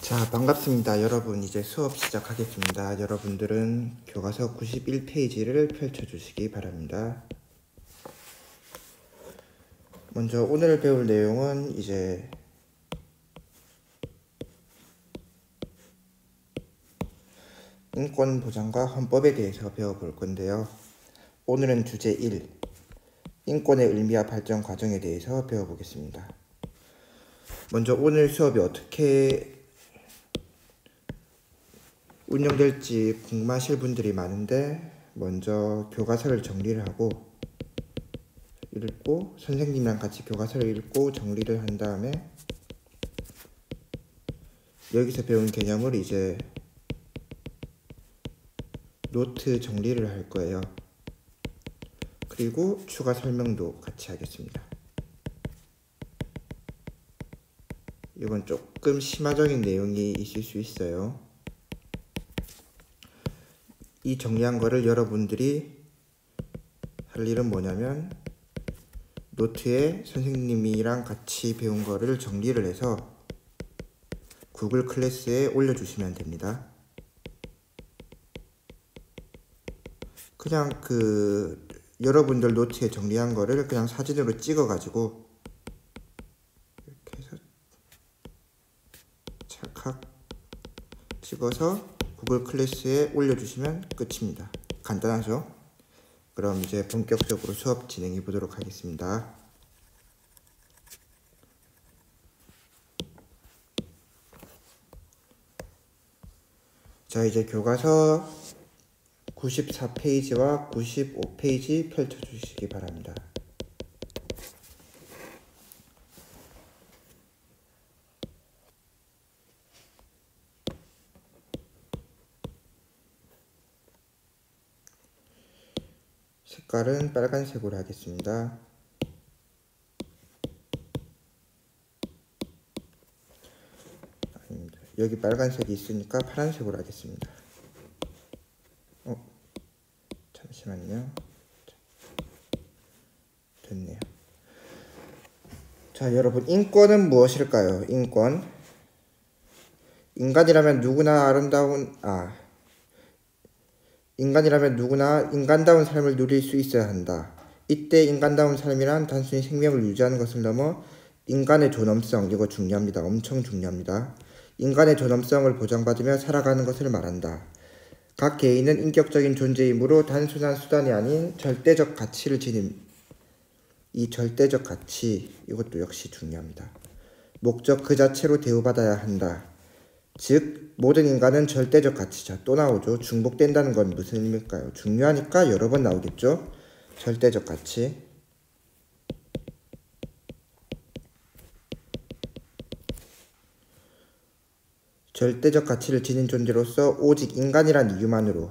자, 반갑습니다. 여러분, 이제 수업 시작하겠습니다. 여러분들은 교과서 91페이지를 펼쳐주시기 바랍니다. 먼저 오늘 배울 내용은 이제 인권보장과 헌법에 대해서 배워볼 건데요. 오늘은 주제 1, 인권의 의미와 발전 과정에 대해서 배워보겠습니다. 먼저 오늘 수업이 어떻게 운영될지 궁금하실 분들이 많은데, 먼저 교과서를 정리를 하고 읽고 선생님이랑 같이 교과서를 읽고 정리를 한 다음에 여기서 배운 개념을 이제 노트 정리를 할 거예요. 그리고 추가 설명도 같이 하겠습니다. 이건 조금 심화적인 내용이 있을 수 있어요. 이 정리한 거를 여러분들이 할 일은 뭐냐면 노트에 선생님이랑 같이 배운 거를 정리를 해서 구글 클래스에 올려주시면 됩니다. 그냥 여러분들 노트에 정리한 거를 그냥 사진으로 찍어가지고 이렇게 해서 찰칵 찍어서 구글 클래스에 올려주시면 끝입니다. 간단하죠? 그럼 이제 본격적으로 수업 진행해 보도록 하겠습니다. 자, 이제 교과서 94페이지와 95페이지 펼쳐주시기 바랍니다. 색깔은 빨간색으로 하겠습니다. 아닙니다. 여기 빨간색이 있으니까 파란색으로 하겠습니다. 잠시만요. 됐네요. 자, 여러분, 인권은 무엇일까요? 인간이라면 누구나 인간다운 삶을 누릴 수 있어야 한다. 이때 인간다운 삶이란 단순히 생명을 유지하는 것을 넘어 인간의 존엄성, 이거 중요합니다. 엄청 중요합니다. 인간의 존엄성을 보장받으며 살아가는 것을 말한다. 각 개인은 인격적인 존재이므로 단순한 수단이 아닌 절대적 가치를 지닌 이 절대적 가치, 이것도 역시 중요합니다. 목적 그 자체로 대우받아야 한다. 즉 모든 인간은 절대적 가치자. 또 나오죠. 중복된다는 건 무슨 의미일까요? 중요하니까 여러 번 나오겠죠. 절대적 가치. 절대적 가치를 지닌 존재로서 오직 인간이란 이유만으로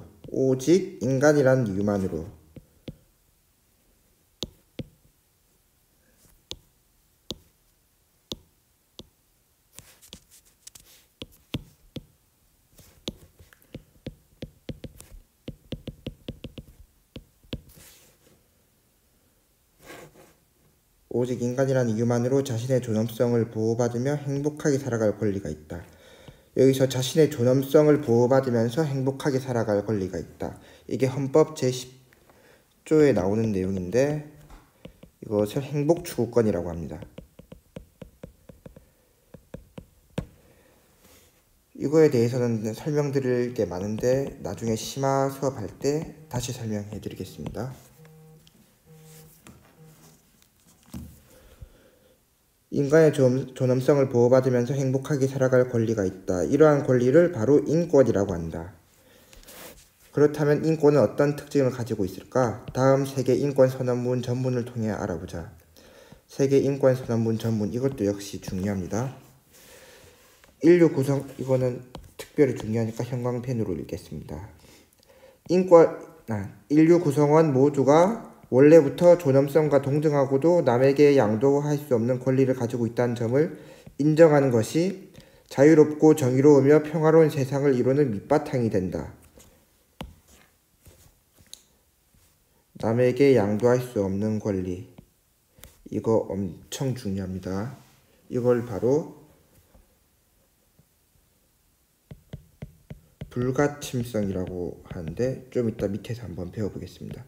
자신의 존엄성을 보호받으며 행복하게 살아갈 권리가 있다. 여기서 자신의 존엄성을 보호받으면서 행복하게 살아갈 권리가 있다. 이게 헌법 제10조에 나오는 내용인데 이것을 행복추구권이라고 합니다. 이거에 대해서는 설명드릴 게 많은데 나중에 심화 수업할 때 다시 설명해 드리겠습니다. 인간의 존엄성을 보호받으면서 행복하게 살아갈 권리가 있다. 이러한 권리를 바로 인권이라고 한다. 그렇다면 인권은 어떤 특징을 가지고 있을까? 다음 세계 인권 선언문 전문을 통해 알아보자. 세계 인권 선언문 전문, 이것도 역시 중요합니다. 인류 구성, 이거는 특별히 중요하니까 형광펜으로 읽겠습니다. 인류 구성원 모두가 원래부터 존엄성과 동등하고도 남에게 양도할 수 없는 권리를 가지고 있다는 점을 인정하는 것이 자유롭고 정의로우며 평화로운 세상을 이루는 밑바탕이 된다. 남에게 양도할 수 없는 권리, 이거 엄청 중요합니다. 이걸 바로 불가침성이라고 하는데 좀 이따 밑에서 한번 배워보겠습니다.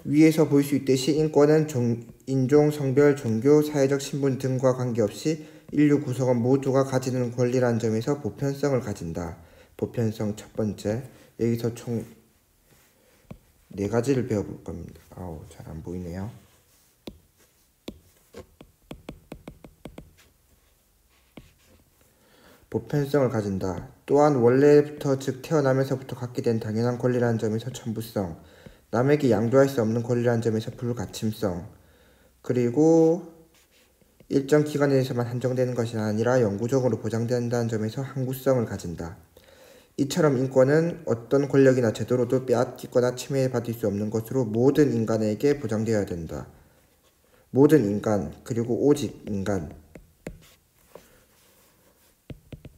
위에서 볼 수 있듯이 인권은 인종, 성별, 종교, 사회적 신분 등과 관계없이 인류 구성원 모두가 가지는 권리라는 점에서 보편성을 가진다. 보편성 첫 번째. 여기서 총 4가지를 배워볼 겁니다. 잘 안 보이네요. 보편성을 가진다. 또한 원래부터 즉 태어나면서부터 갖게 된 당연한 권리라는 점에서 천부성, 남에게 양도할 수 없는 권리라는 점에서 불가침성, 그리고 일정 기간에 대해서만 한정되는 것이 아니라 영구적으로 보장된다는 점에서 항구성을 가진다. 이처럼 인권은 어떤 권력이나 제도로도 빼앗기거나 침해받을 수 없는 것으로 모든 인간에게 보장되어야 된다. 모든 인간, 그리고 오직 인간.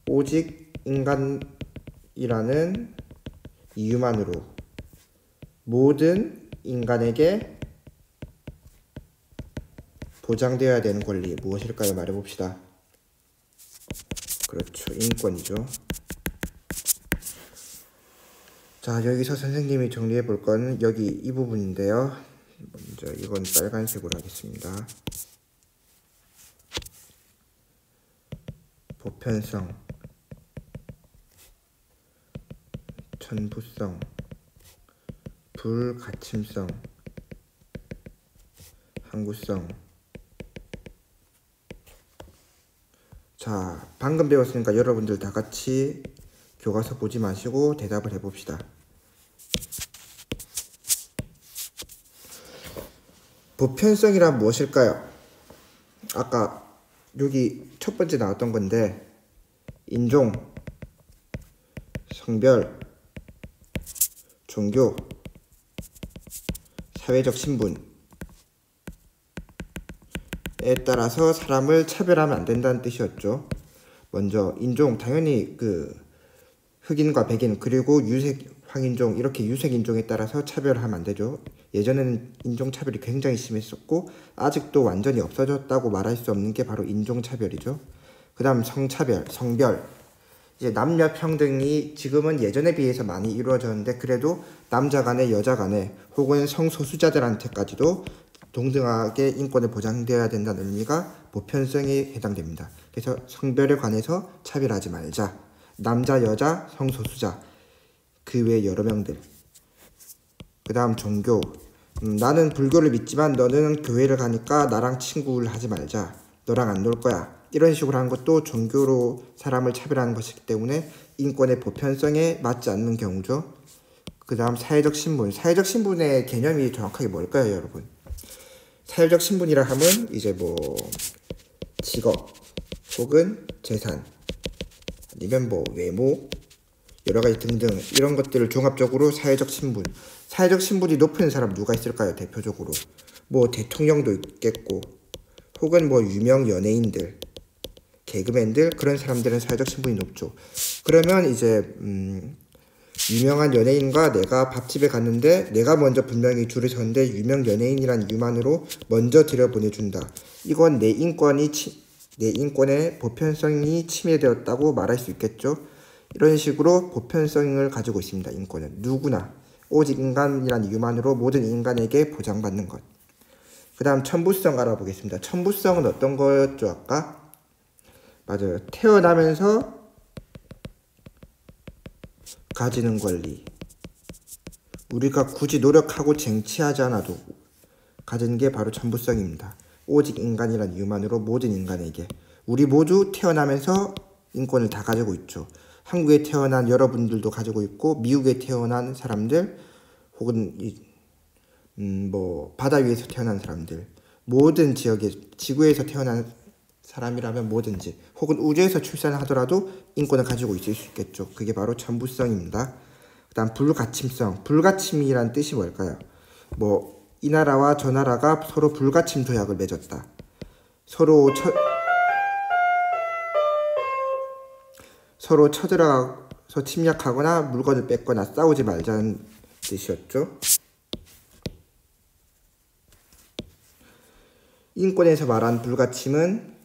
오직 인간이라는 이유만으로 모든 인간에게 보장되어야 되는 권리 무엇일까요? 말해봅시다. 그렇죠. 인권이죠. 자, 여기서 선생님이 정리해 볼 건 여기 이 부분인데요. 먼저 이건 빨간색으로 하겠습니다. 보편성, 천부성, 불가침성, 항구성. 자, 방금 배웠으니까 여러분들 다 같이 교과서 보지 마시고 대답을 해봅시다. 보편성이란 무엇일까요? 아까 여기 첫 번째 나왔던 건데 인종, 성별, 종교, 사회적 신분에 따라서 사람을 차별하면 안 된다는 뜻이었죠. 먼저 인종, 당연히 흑인과 백인 그리고 유색, 황인종 이렇게 유색인종에 따라서 차별하면 안 되죠. 예전에는 인종차별이 굉장히 심했었고 아직도 완전히 없어졌다고 말할 수 없는 게 바로 인종차별이죠. 그 다음 성차별, 성별. 이제 남녀 평등이 지금은 예전에 비해서 많이 이루어졌는데 그래도 남자 간에 여자 간에 혹은 성소수자들한테까지도 동등하게 인권을 보장되어야 된다는 의미가 보편성에 해당됩니다. 그래서 성별에 관해서 차별하지 말자. 남자, 여자, 성소수자, 그 외 여러 명들. 그 다음 종교. 나는 불교를 믿지만 너는 교회를 가니까 나랑 친구를 하지 말자. 너랑 안 놀 거야. 이런 식으로 하는 것도 종교로 사람을 차별하는 것이기 때문에 인권의 보편성에 맞지 않는 경우죠. 그 다음 사회적 신분. 사회적 신분의 개념이 정확하게 뭘까요, 여러분? 사회적 신분이라 하면 이제 직업 혹은 재산 아니면 외모 여러가지 등등 이런 것들을 종합적으로 사회적 신분. 사회적 신분이 높은 사람 누가 있을까요? 대표적으로 대통령도 있겠고 혹은 유명 연예인들, 개그맨들 그런 사람들은 사회적 신분이 높죠. 그러면 이제 유명한 연예인과 내가 밥집에 갔는데 내가 먼저 분명히 줄을 섰는데 유명 연예인이란 이유만으로 먼저 들여보내준다. 이건 내 인권의 보편성이 침해되었다고 말할 수 있겠죠. 이런 식으로 보편성을 가지고 있습니다. 인권은 누구나 오직 인간이란 이유만으로 모든 인간에게 보장받는 것. 그 다음 천부성 알아보겠습니다. 천부성은 어떤 거였죠? 아까? 맞아요. 태어나면서 가지는 권리. 우리가 굳이 노력하고 쟁취하지 않아도 가지는 게 바로 천부성입니다. 오직 인간이란 이유만으로 모든 인간에게. 우리 모두 태어나면서 인권을 다 가지고 있죠. 한국에 태어난 여러분들도 가지고 있고 미국에 태어난 사람들 혹은 바다 위에서 태어난 사람들 모든 지역에 지구에서 태어난 사람이라면 뭐든지 혹은 우주에서 출산하더라도 인권을 가지고 있을 수 있겠죠. 그게 바로 천부성입니다. 그 다음 불가침성. 불가침이란 뜻이 뭘까요? 이 나라와 저 나라가 서로 불가침 조약을 맺었다. 서로 쳐들어가서 침략하거나 물건을 뺏거나 싸우지 말자는 뜻이었죠. 인권에서 말한 불가침은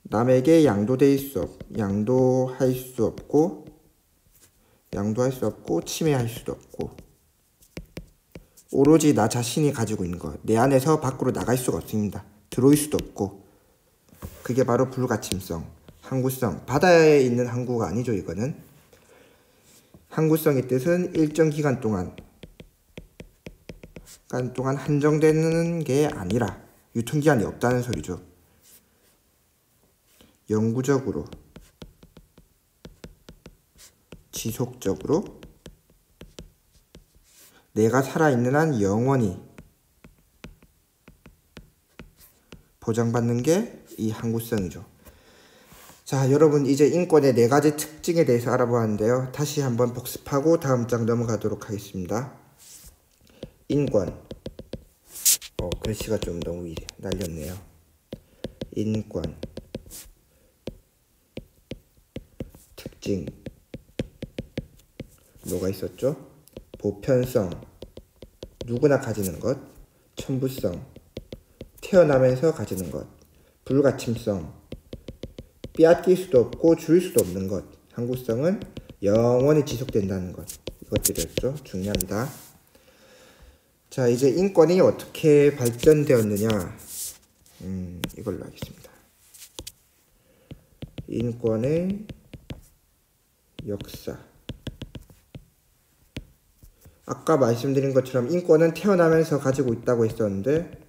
남에게 양도할 수 없고 침해할 수도 없고 오로지 나 자신이 가지고 있는 것, 내 안에서 밖으로 나갈 수가 없습니다. 들어올 수도 없고 그게 바로 불가침성, 항구성, 바다에 있는 항구가 아니죠. 이거는 항구성의 뜻은 일정 기간 동안 한정되는 게 아니라 유통기한이 없다는 소리죠. 영구적으로, 지속적으로 내가 살아있는 한 영원히 보장받는 게 이 항구성이죠. 자, 여러분 이제 인권의 4가지 특징에 대해서 알아보았는데요. 다시 한번 복습하고 다음 장 넘어가도록 하겠습니다. 인권. 글씨가 좀 너무 날렸네요. 인권. 특징. 뭐가 있었죠? 보편성. 누구나 가지는 것. 천부성. 태어나면서 가지는 것. 불가침성, 빼앗길 수도 없고 줄 수도 없는 것. 항구성은 영원히 지속된다는 것. 이것들이었죠. 중요합니다. 자, 이제 인권이 어떻게 발전되었느냐, 이걸로 하겠습니다. 인권의 역사. 아까 말씀드린 것처럼 인권은 태어나면서 가지고 있다고 했었는데,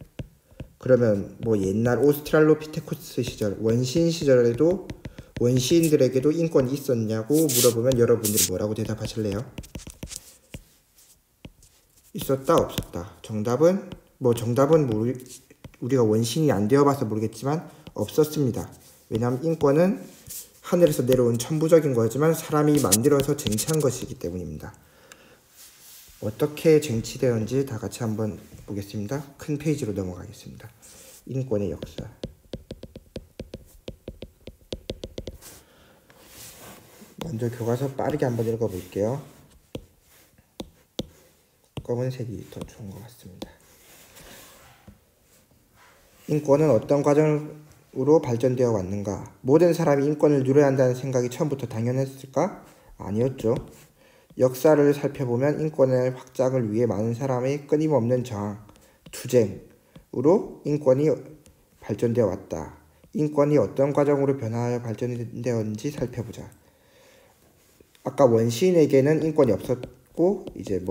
그러면 뭐 옛날 오스트랄로피테쿠스 시절, 원시인 시절에도 원시인들에게도 인권이 있었냐고 물어보면 여러분들이 뭐라고 대답하실래요? 있었다, 없었다. 정답은 우리가 원시인이 안 되어봐서 모르겠지만 없었습니다. 왜냐하면 인권은 하늘에서 내려온 천부적인 거지만 사람이 만들어서 쟁취한 것이기 때문입니다. 어떻게 쟁취되었는지 다 같이 한번 보겠습니다. 큰 페이지로 넘어가겠습니다. 인권의 역사. 먼저 교과서 빠르게 한번 읽어볼게요. 검은색이 더 좋은 것 같습니다. 인권은 어떤 과정으로 발전되어 왔는가? 모든 사람이 인권을 누려야 한다는 생각이 처음부터 당연했을까? 아니었죠. 역사를 살펴보면 인권의 확장을 위해 많은 사람의 끊임없는 저항, 투쟁으로 인권이 발전되어 왔다. 인권이 어떤 과정으로 변화하여 발전되었는지 살펴보자. 아까 원시인에게는 인권이 없었고 이제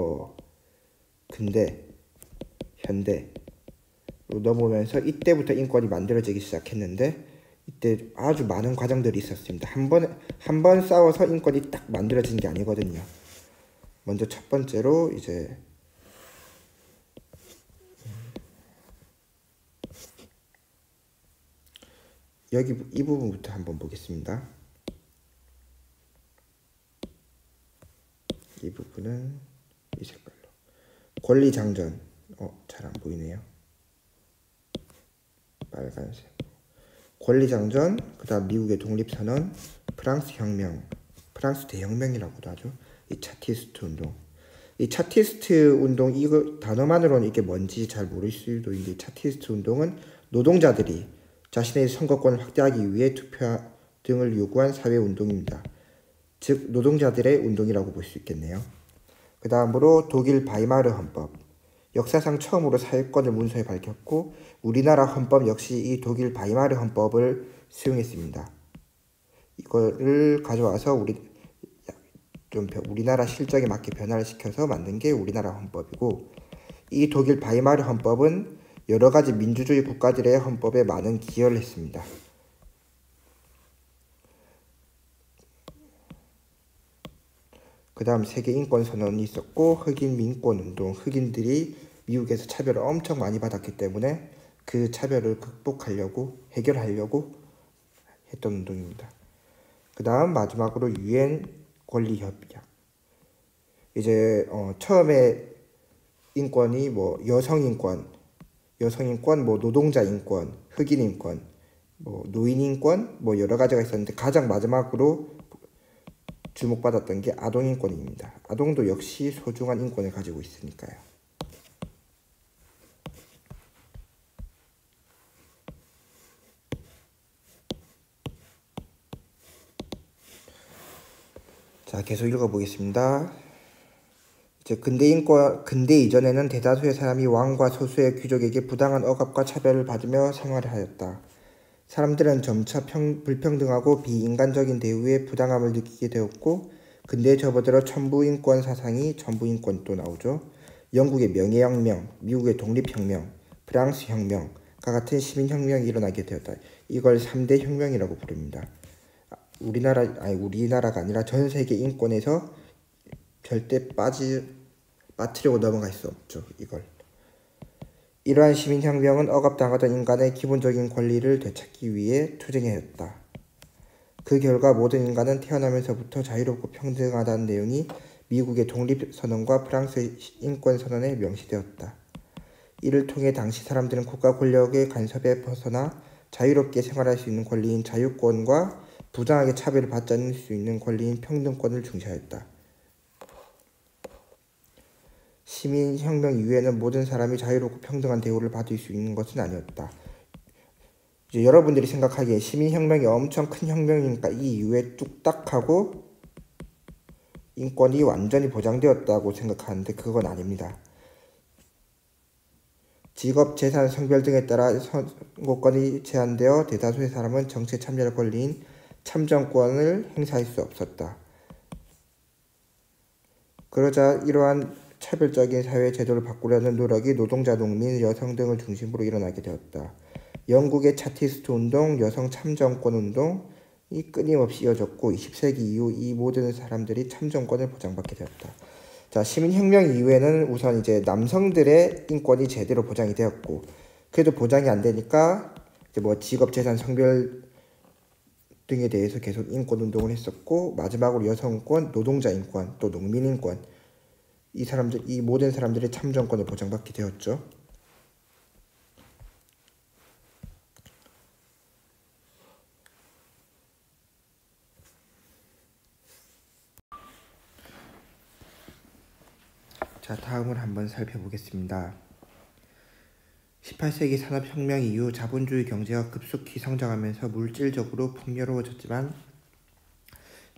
근대, 현대로 넘어오면서 이때부터 인권이 만들어지기 시작했는데 이때 아주 많은 과정들이 있었습니다. 한 번 싸워서 인권이 딱 만들어진 게 아니거든요. 먼저 첫 번째로 이제 이 부분부터 한번 보겠습니다. 이 부분은 이 색깔로 권리장전. 잘 안 보이네요. 빨간색. 권리장전, 그 다음 미국의 독립선언, 프랑스 혁명, 프랑스 대혁명이라고도 하죠. 이 차티스트 운동. 이 차티스트 운동, 이거 단어만으로는 이게 뭔지 잘 모를 수도 있는데, 차티스트 운동은 노동자들이 자신의 선거권을 확대하기 위해 투표 등을 요구한 사회운동입니다. 즉 노동자들의 운동이라고 볼 수 있겠네요. 그 다음으로 독일 바이마르 헌법. 역사상 처음으로 사회권을 문서에 밝혔고 우리나라 헌법 역시 이 독일 바이마르 헌법을 수용했습니다. 이거를 가져와서 우리나라 실정에 맞게 변화를 시켜서 만든 게 우리나라 헌법이고, 이 독일 바이마르 헌법은 여러 가지 민주주의 국가들의 헌법에 많은 기여를 했습니다. 그 다음 세계 인권 선언이 있었고, 흑인 민권 운동, 흑인들이 미국에서 차별을 엄청 많이 받았기 때문에 그 차별을 해결하려고 했던 운동입니다. 그 다음 마지막으로 유엔 권리 협약. 이제 처음에 인권이 여성 인권, 노동자 인권, 흑인 인권, 노인 인권, 여러 가지가 있었는데 가장 마지막으로 주목받았던 게 아동 인권입니다. 아동도 역시 소중한 인권을 가지고 있으니까요. 자, 계속 읽어보겠습니다. 이제 근대 이전에는 대다수의 사람이 왕과 소수의 귀족에게 부당한 억압과 차별을 받으며 생활을 하였다. 사람들은 점차 불평등하고 비인간적인 대우에 부당함을 느끼게 되었고, 근대에 접어들어 천부인권 사상이 천부인권 또 나오죠. 영국의 명예혁명, 미국의 독립혁명, 프랑스 혁명과 같은 시민혁명이 일어나게 되었다. 이걸 3대 혁명이라고 부릅니다. 우리나라가 아니라 전 세계 인권에서 절대 빠뜨리고 넘어갈 수 없죠. 이걸. 이러한 시민혁명은 억압당하던 인간의 기본적인 권리를 되찾기 위해 투쟁하였다. 그 결과 모든 인간은 태어나면서부터 자유롭고 평등하다는 내용이 미국의 독립선언과 프랑스의 인권선언에 명시되었다. 이를 통해 당시 사람들은 국가 권력의 간섭에 벗어나 자유롭게 생활할 수 있는 권리인 자유권과 부당하게 차별을 받지 않을 수 있는 권리인 평등권을 중시하였다. 시민혁명 이후에는 모든 사람이 자유롭고 평등한 대우를 받을 수 있는 것은 아니었다. 이제 여러분들이 생각하기에 시민혁명이 엄청 큰 혁명이니까 이 이후에 뚝딱하고 인권이 완전히 보장되었다고 생각하는데 그건 아닙니다. 직업, 재산, 성별 등에 따라 선거권이 제한되어 대다수의 사람은 정치에 참여할 권리인 참정권을 행사할 수 없었다. 그러자 이러한 차별적인 사회 제도를 바꾸려는 노력이 노동자, 농민, 여성 등을 중심으로 일어나게 되었다. 영국의 차티스트 운동, 여성 참정권 운동이 끊임없이 이어졌고 20세기 이후 이 모든 사람들이 참정권을 보장받게 되었다. 자, 시민혁명 이후에는 우선 이제 남성들의 인권이 제대로 보장이 되었고, 그래도 보장이 안 되니까 이제 뭐 직업, 재산, 성별 등에 대해서 계속 인권 운동을 했었고, 마지막으로 여성권, 노동자 인권, 또 농민 인권, 이 모든 사람들의 참정권을 보장받게 되었죠. 자, 다음을 한번 살펴보겠습니다. 18세기 산업혁명 이후 자본주의 경제가 급속히 성장하면서 물질적으로 풍요로워졌지만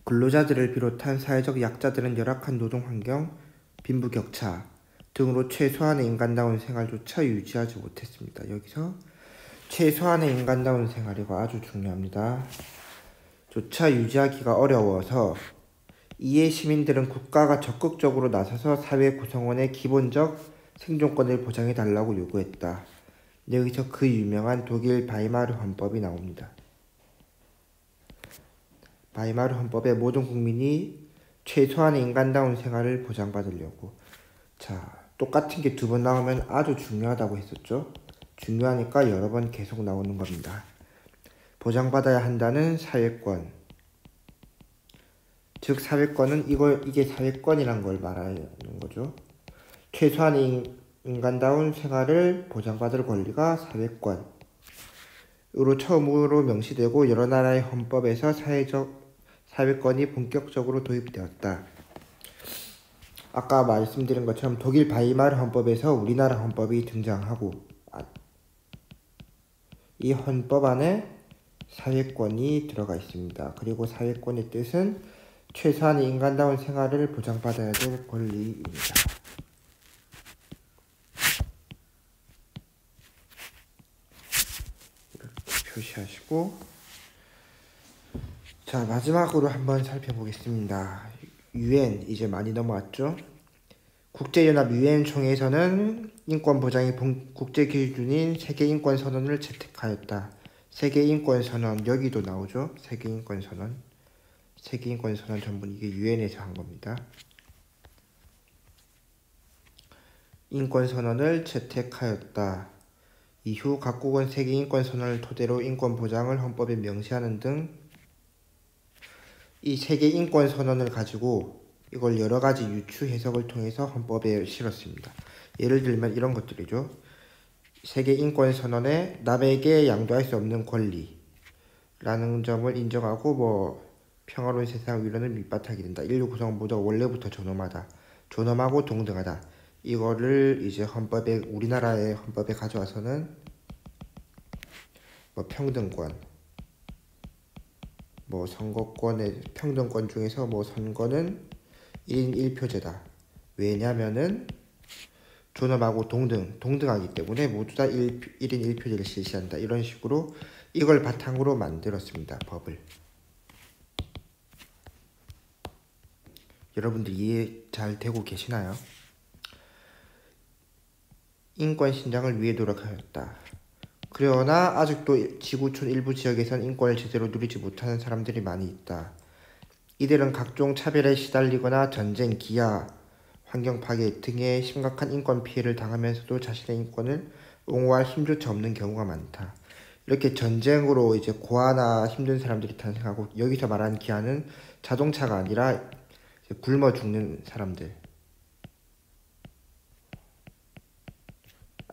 근로자들을 비롯한 사회적 약자들은 열악한 노동환경, 빈부격차 등으로 최소한의 인간다운 생활조차 유지하지 못했습니다. 여기서 최소한의 인간다운 생활이가 아주 중요합니다. 조차 유지하기가 어려워서 이에 시민들은 국가가 적극적으로 나서서 사회 구성원의 기본적 생존권을 보장해달라고 요구했다. 여기서 그 유명한 독일 바이마르 헌법이 나옵니다. 바이마르 헌법에 모든 국민이 최소한의 인간다운 생활을 보장받으려고. 자, 똑같은 게 두 번 나오면 아주 중요하다고 했었죠. 중요하니까 여러 번 계속 나오는 겁니다. 보장받아야 한다는 사회권. 즉 사회권은 이게 사회권이란 걸 말하는 거죠. 최소한의 인간다운 생활을 보장받을 권리가 사회권으로 처음으로 명시되고 여러 나라의 헌법에서 사회권이 본격적으로 도입되었다. 아까 말씀드린 것처럼 독일 바이마르 헌법에서 우리나라 헌법이 등장하고 이 헌법 안에 사회권이 들어가 있습니다. 그리고 사회권의 뜻은 최소한의 인간다운 생활을 보장받아야 될 권리입니다. 이렇게 표시하시고, 자, 마지막으로 한번 살펴보겠습니다. UN 이제 많이 넘어왔죠. 국제연합 UN 총회에서는 인권 보장이 국제 기준인 세계인권선언을 채택하였다. 세계인권선언 여기도 나오죠. 세계인권선언 전부 이게 UN에서 한 겁니다. 인권선언을 채택하였다. 이후 각국은 세계인권선언을 토대로 인권 보장을 헌법에 명시하는 등 이 세계인권선언을 가지고 이걸 여러 가지 유추 해석을 통해서 헌법에 실었습니다. 예를 들면 이런 것들이죠. 세계인권선언에 남에게 양도할 수 없는 권리라는 점을 인정하고 평화로운 세상 위로는 밑바닥이 된다. 인류 구성 모두가 원래부터 존엄하고 동등하다. 이거를 이제 우리나라의 헌법에 가져와서는 평등권, 뭐 선거권의 평등권 중에서 뭐 선거는 1인 1표제다. 왜냐면은 존엄하고 동등하기 때문에 모두 다 1인 1표제를 실시한다. 이런 식으로 이걸 바탕으로 만들었습니다. 법을. 여러분들 이해 잘 되고 계시나요? 인권 신장을 위해 노력하였다. 그러나 아직도 지구촌 일부 지역에선 인권을 제대로 누리지 못하는 사람들이 많이 있다. 이들은 각종 차별에 시달리거나 전쟁, 기아, 환경 파괴 등의 심각한 인권 피해를 당하면서도 자신의 인권을 옹호할 힘조차 없는 경우가 많다. 이렇게 전쟁으로 이제 고아나 힘든 사람들이 탄생하고, 여기서 말하는 기아는 자동차가 아니라 굶어 죽는 사람들,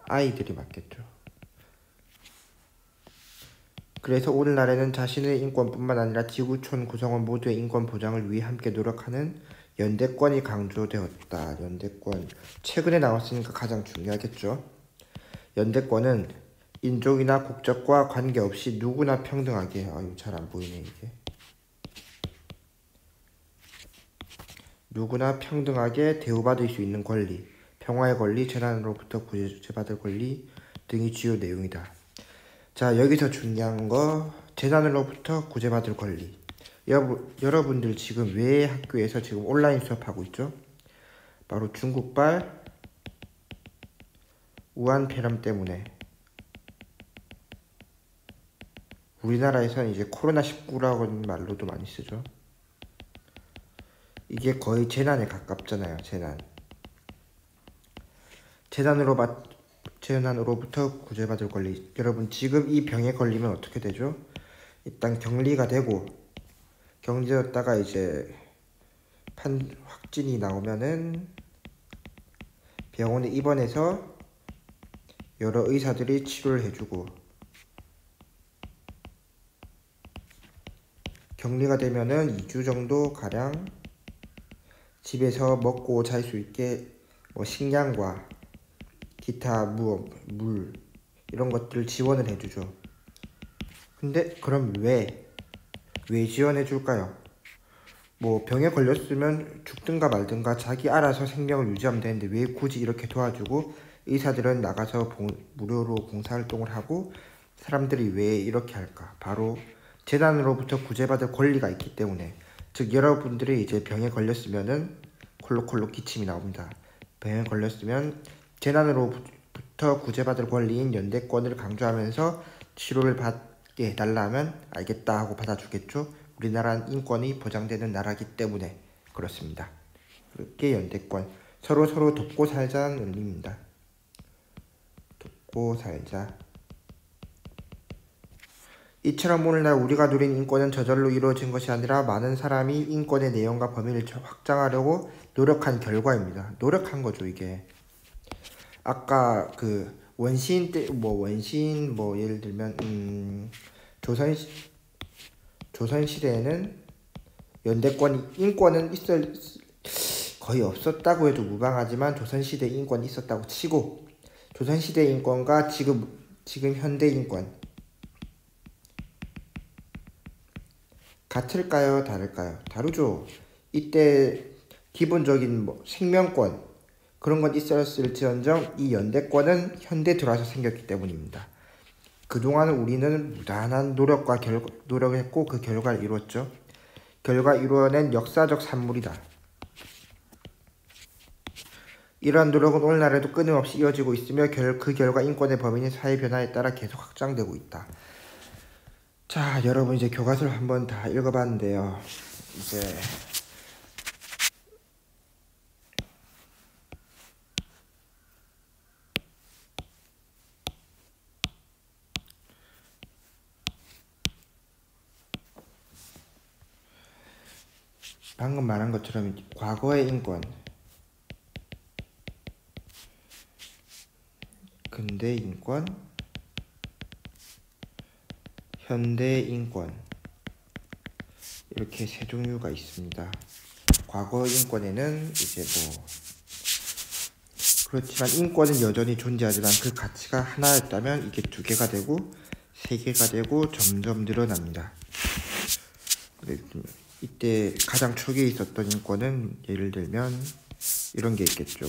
아이들이 맞겠죠. 그래서 오늘날에는 자신의 인권뿐만 아니라 지구촌 구성원 모두의 인권 보장을 위해 함께 노력하는 연대권이 강조되었다. 연대권. 최근에 나왔으니까 가장 중요하겠죠. 연대권은 인종이나 국적과 관계없이 누구나 평등하게, 잘 안 보이네 이게. 누구나 평등하게 대우받을 수 있는 권리, 평화의 권리, 재난으로부터 구제받을 권리 등이 주요 내용이다. 자, 여기서 중요한 거, 재난으로부터 구제받을 권리. 여러분들 지금 왜 학교에서 지금 온라인 수업하고 있죠? 바로 중국발 우한폐렴 때문에. 우리나라에서는 이제 코로나19라고 말로도 많이 쓰죠. 이게 거의 재난에 가깝잖아요. 재난으로부터 구제받을 권리. 여러분 지금 이 병에 걸리면 어떻게 되죠? 일단 격리가 되고, 격리되었다가 이제 확진이 나오면은 병원에 입원해서 여러 의사들이 치료를 해주고, 격리가 되면은 2주 정도 가량 집에서 먹고 잘 수 있게 뭐 식량과 기타 물 이런 것들을 지원을 해주죠. 근데 그럼 왜 지원해 줄까요? 뭐 병에 걸렸으면 죽든가 말든가 자기 알아서 생명을 유지하면 되는데 왜 굳이 이렇게 도와주고, 의사들은 나가서 무료로 봉사활동을 하고, 사람들이 왜 이렇게 할까? 바로 재난으로부터 구제받을 권리가 있기 때문에. 즉 여러분들이 이제 병에 걸렸으면은 콜록콜록 기침이 나옵니다. 병에 걸렸으면 재난으로부터 구제받을 권리인 연대권을 강조하면서 치료를 받게 해달라 하면 알겠다 하고 받아주겠죠. 우리나라는 인권이 보장되는 나라이기 때문에 그렇습니다. 그렇게 연대권, 서로 돕고 살자는 의미입니다. 돕고 살자. 이처럼 오늘날 우리가 누린 인권은 저절로 이루어진 것이 아니라 많은 사람이 인권의 내용과 범위를 확장하려고 노력한 결과입니다. 노력한 거죠, 이게. 아까 그 원시인 때 예를 들면 조선 시대에는 연대권 인권은 거의 없었다고 해도 무방하지만 조선 시대 인권이 있었다고 치고, 조선 시대 인권과 지금 현대 인권 같을까요? 다를까요? 다르죠. 이때 기본적인 생명권 그런 건 있었을지언정 이 연대권은 현대 들어와서 생겼기 때문입니다. 그동안 우리는 무단한 노력을 했고 그 결과를 이뤘죠. 이루어낸 역사적 산물이다. 이러한 노력은 오늘날에도 끊임없이 이어지고 있으며 그 결과 인권의 범위는 사회 변화에 따라 계속 확장되고 있다. 자, 여러분 이제 교과서를 한번 다 읽어봤는데요. 이제 방금 말한 것처럼 과거의 인권, 근대 인권, 현대 인권, 이렇게 세 종류가 있습니다. 과거 인권에는 이제 그렇지만 인권은 여전히 존재하지만 그 가치가 하나였다면 이게 2개가 되고 3개가 되고 점점 늘어납니다. 이때 가장 초기에 있었던 인권은 예를 들면 이런 게 있겠죠.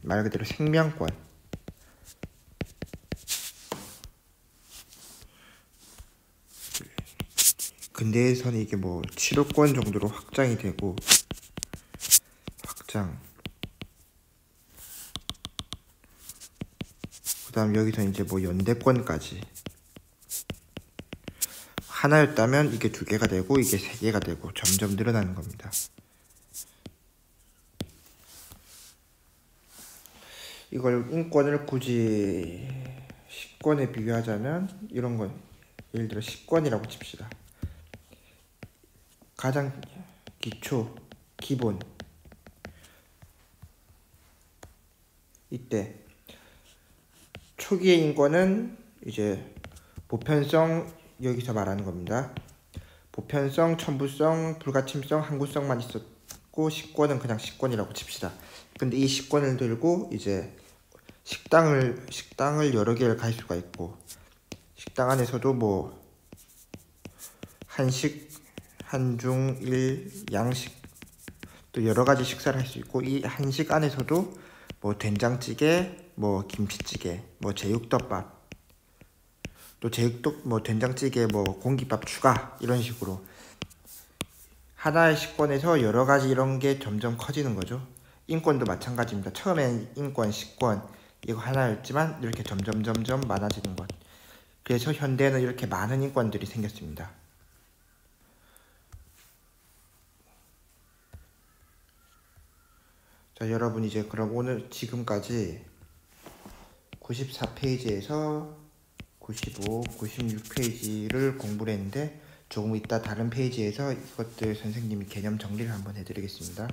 말 그대로 생명권. 근대에서는 이게 치료권 정도로 확장이 되고 그다음 여기서 이제 연대권까지 하나였다면 이게 2개가 되고 이게 3개가 되고 점점 늘어나는 겁니다. 이걸 인권을 굳이 식권에 비교하자면 이런 건 예를 들어 식권이라고 칩시다. 가장 기초, 기본. 이때 초기의 인권은 이제 보편성, 여기서 말하는 겁니다. 보편성, 천부성, 불가침성, 항구성만 있었고 식권은 그냥 식권이라고 칩시다. 근데 이 식권을 들고 이제 식당을 여러 개를 갈 수가 있고, 식당 안에서도 한식, 한중, 일, 양식 또 여러 가지 식사를 할 수 있고, 이 한식 안에서도 된장찌개, 김치찌개, 제육덮밥, 또 된장찌개, 공깃밥 추가 이런 식으로 하나의 식권에서 여러 가지 이런 게 점점 커지는 거죠. 인권도 마찬가지입니다. 처음엔 인권, 식권 이거 하나였지만 이렇게 점점 많아지는 것. 그래서 현대에는 이렇게 많은 인권들이 생겼습니다. 자, 여러분 이제 그럼 오늘 지금까지 94페이지에서 95, 96페이지를 공부를 했는데 조금 이따 다른 페이지에서 이것들 선생님이 개념 정리를 한번 해드리겠습니다.